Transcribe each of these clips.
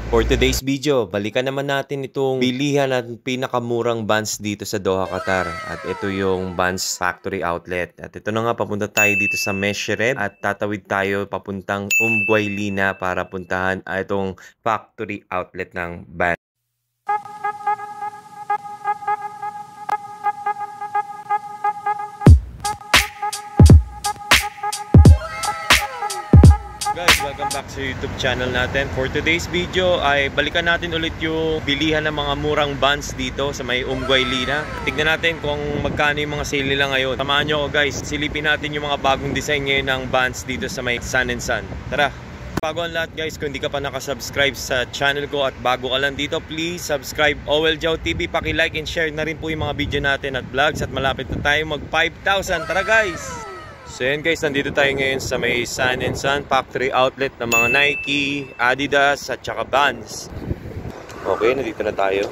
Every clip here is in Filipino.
For today's video, balikan naman natin itong bilihan at pinakamurang Vans dito sa Doha, Qatar. At ito yung Vans Factory Outlet. At ito na nga, papunta tayo dito sa Meshreb at tatawid tayo papuntang Guaylina para puntahan itong Factory Outlet ng Vans. Guys, welcome back sa YouTube channel natin. For today's video ay balikan natin ulit yung bilihan ng mga murang Vans dito sa may Guaylina. Tignan natin kung magkano yung mga sale nila ngayon. Samahan nyo ako guys, silipin natin yung mga bagong design ngayon ng Vans dito sa may Sun & Sun. Tara! Bago ang lahat guys, kung hindi ka pa nakasubscribe sa channel ko at bago ka lang dito, please subscribe Owel Jow TV. Paki-like and share na rin po yung mga video natin at vlogs at malapit na tayo mag 5,000. Tara guys! So yan guys, nandito tayo ngayon sa may Sun & Sun Factory Outlet ng mga Nike, Adidas at saka Vans. Okay, nandito na tayo.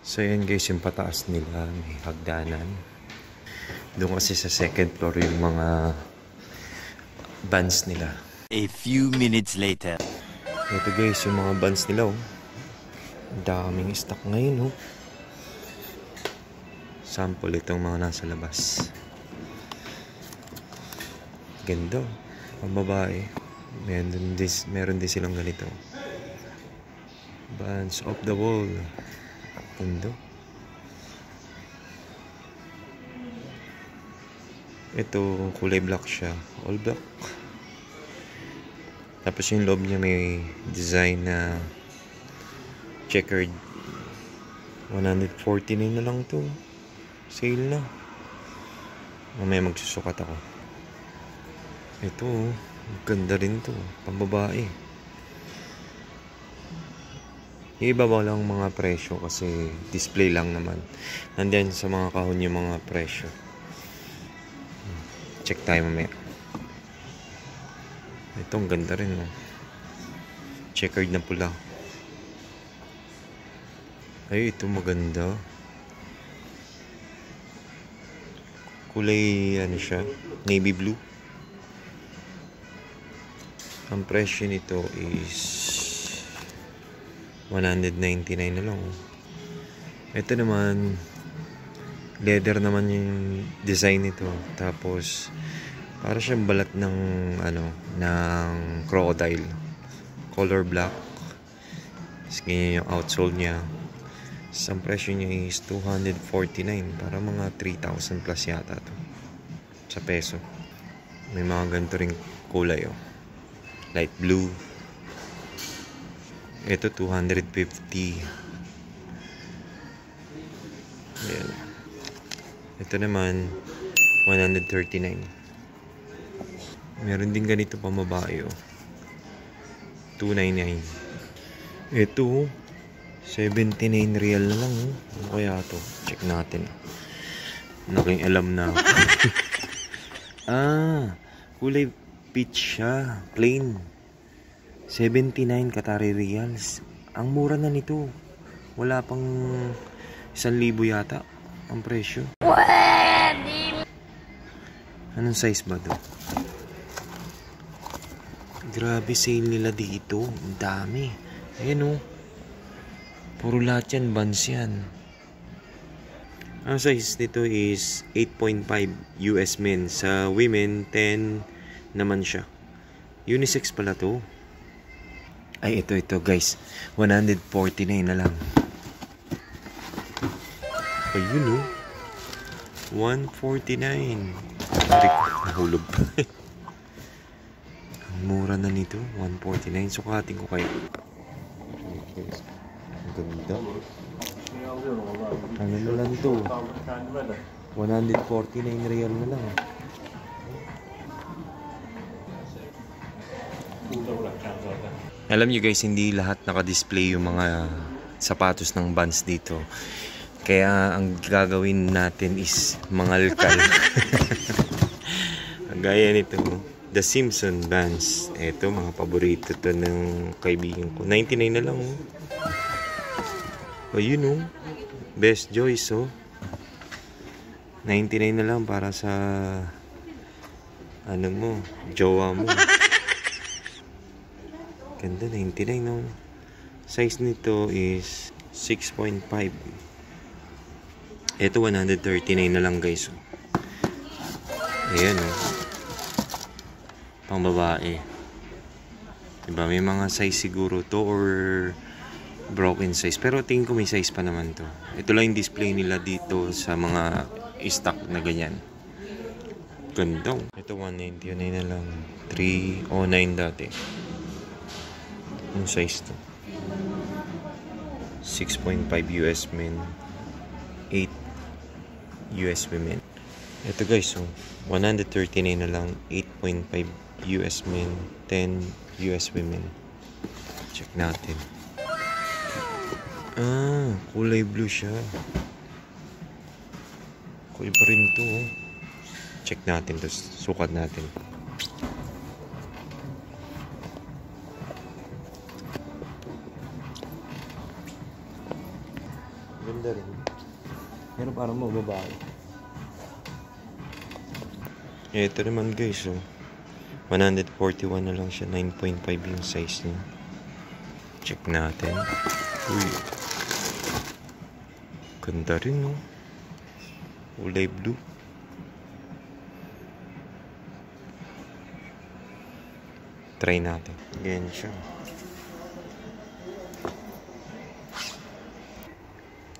So yan guys, yung pataas nila, may hagdanan. Doon kasi sa second floor yung mga Vans nila. A few minutes later. Ito guys, yung mga Vans nila oh. Daming stock ngayon oh. Sample itong mga nasa labas. Ganda. Ang babae. Meron din silang ganito. Vans off the wall. Ganda. Ito, kulay black siya. All black. Tapos yung loob niya may design na checkered. 149 na lang to. Sale na. Mamaya magsusukat ako. Ito, ganda rin to. Pambabae. Ibabaw lang mga presyo kasi display lang naman. Nandiyan sa mga kahon yung mga presyo. Check tayo mamaya. Ito, ang ganda rin. Oh. Checkered na pula. Ay, ito maganda. Kulay, ano siya? Navy blue. Ang presyo nito is 199 na lang. Ito naman, leather naman yung design nito. Tapos, para siyang balat ng, ng crocodile. Color black. Ganyan yung outsole niya. Ang presyo niya is 249. Para mga 3,000 plus yata to. Sa peso. May mga ganito ring kulay oh. Light blue. Ito 250. Ayan. Ito naman 139. Meron din ganito pambabae oh. 299. Ito 79 real na lang oh. Ano kaya to? Check natin. Naking alam na. Kulay peach siya, plain. 79 Qatari Riyals. Ang mura na nito. Wala pang 1,000 yata ang presyo. Anong size ba to? Grabe sale nila dito. Ang dami. Ayan oh. Puro lahat yan, Vans yan. Ang size nito is 8.5 US men. Sa women, 10 naman siya. Unisex pala to. Ay, ito guys. 149 na lang. Ayun oh. 149. Nahulog pa. Ang mura na nito. 149. Sukatin ko kayo. Ang ganda. Ano na lang to? 149 real na lang. Alam nyo guys, hindi lahat naka-display yung mga sapatos ng Vans dito. Kaya ang gagawin natin is mangalkal. Gaya nito, The Simpson Vans. Ito, mga paborito to ng kaibigan ko. 99 na lang oh. Ayun oh. Best choice oh. 99 na lang para sa ano mo, jowa mo. Ganda, 99 no. Size nito is 6.5. Ito 139 na lang guys. Ayan oh. Pang babae. Diba? May mga size siguro to or broken size. Pero tingin ko may size pa naman to. Ito lang yung display nila dito sa mga stock na ganyan. Ganda. Ito 199 na lang. 309 dati. Yung size to. 6.5 US men. 8 US women. Ito guys, so 139 na lang. 8.5 US men. 10 US women. Check natin. Kulay blue siya. Kulay pa rin to. Check natin. Tapos sukat natin. Ganda rin. Pero parang mababae. Ito naman guys, 141 na lang siya. 9.5 yung size niya. Check natin. Uy. Ganda rin, no? Kulay blue. Try natin. Ganyan siya.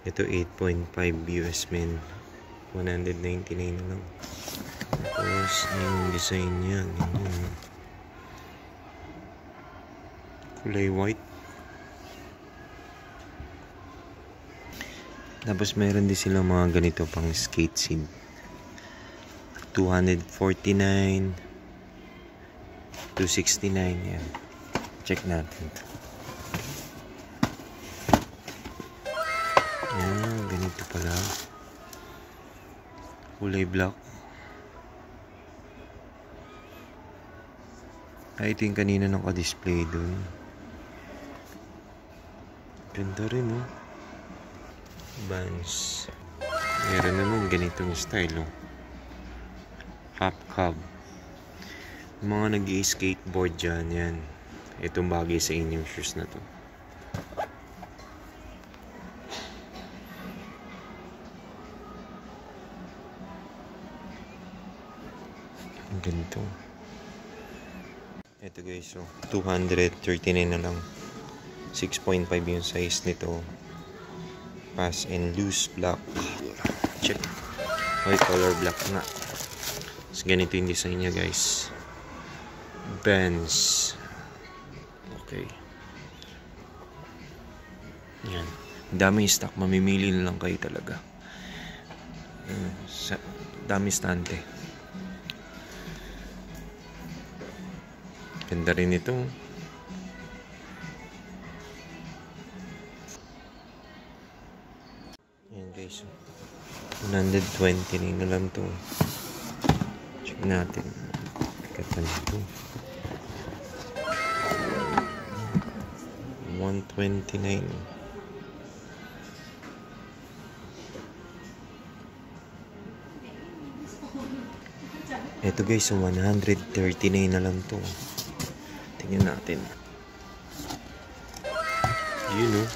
Ito 8.5 US men. 199 na lang. Tapos yung design niya. Ganyan. Kulay white. Tapos meron din silang mga ganito pang skate seat. 249, 269 yan. Check natin. Yan, ganito pala. Kulay black. Ito yung kanina naka-display dun. Ganda rin, oh. Vans. Meron naman ganitong style, oh. Half cab. Mga nag-i-skateboard dyan, yan. Itong bagay sa inyong shoes na to. Ganito. Ito guys, so 239 na lang. 6.5 yung size nito. Pass and loose black. Check. Okay, color black na. So, ganito yung design niya guys. Benz. Okay. Yan. Dami stock. Mamimili na lang kayo talaga. Dami stante. Ganda rin ito. Yan guys. 129 na lang to. Check natin. Katan ito. 129. Ito guys, 139 na lang to. Tingnan natin. Yun, oh.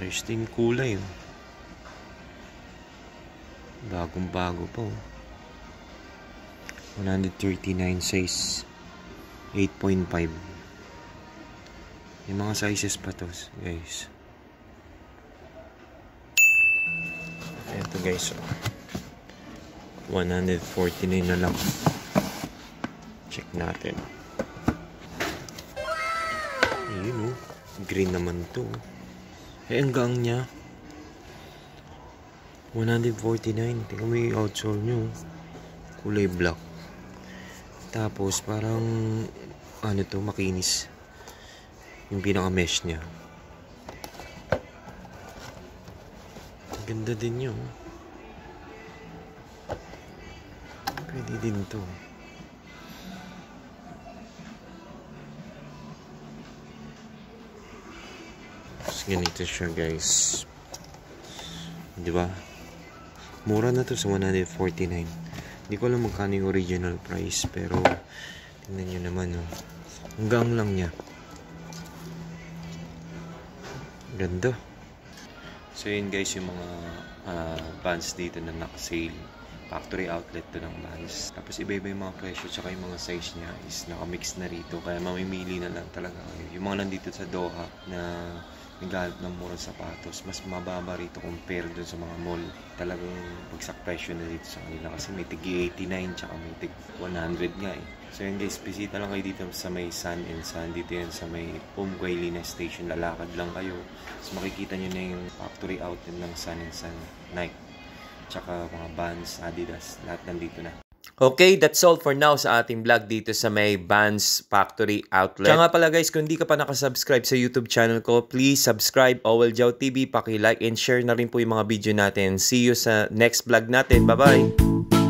Ayos din kulay, oh. Bagong bago pa, oh. 139 size. 8.5. May mga sizes pa to, guys. Ito guys, oh. 149 na lang. Check natin. Ayun, oh. Green naman to. Hanggang niya 149. Tingnan mo yung outsole nyo. Kulay black. Tapos parang ano to, makinis. Yung pinaka mesh niya. Ganda din yun. Pwede din to. Ganito siya guys. Diba? Mura na to sa 149. Hindi ko alam magkano yung original price. Pero tingnan nyo naman, oh. Hanggang lang niya. Ganda. So yun guys, yung mga bands dito na naka-sale. Factory outlet to ng bands. Tapos iba-iba yung mga presyo tsaka yung mga size niya is naka-mix na rito. Kaya mamimili na lang talaga kayo. Yung mga nandito sa Doha na naghahanap ng murang sapatos, mas mababa rito compare dun sa mga mall. Talagang bagsak presyo na dito sa kanila kasi may tig 89 tsaka may tig 100 nga eh. So yun guys, bisita lang kayo dito sa may Sun and Sun. Dito yan sa may Guaylina Station. Lalakad lang kayo. So makikita nyo na yung factory outlet ng Sun and Sun. Nike. Tsaka mga Vans, Adidas. Lahat nandito na. Okay, that's all for now sa ating vlog dito sa may Vans Factory Outlet. Kaya nga pala guys, kung hindi ka pa nakasubscribe sa YouTube channel ko, please subscribe Owel Jow TV. Paki-like and share na rin po yung mga video natin. See you sa next vlog natin. Bye-bye!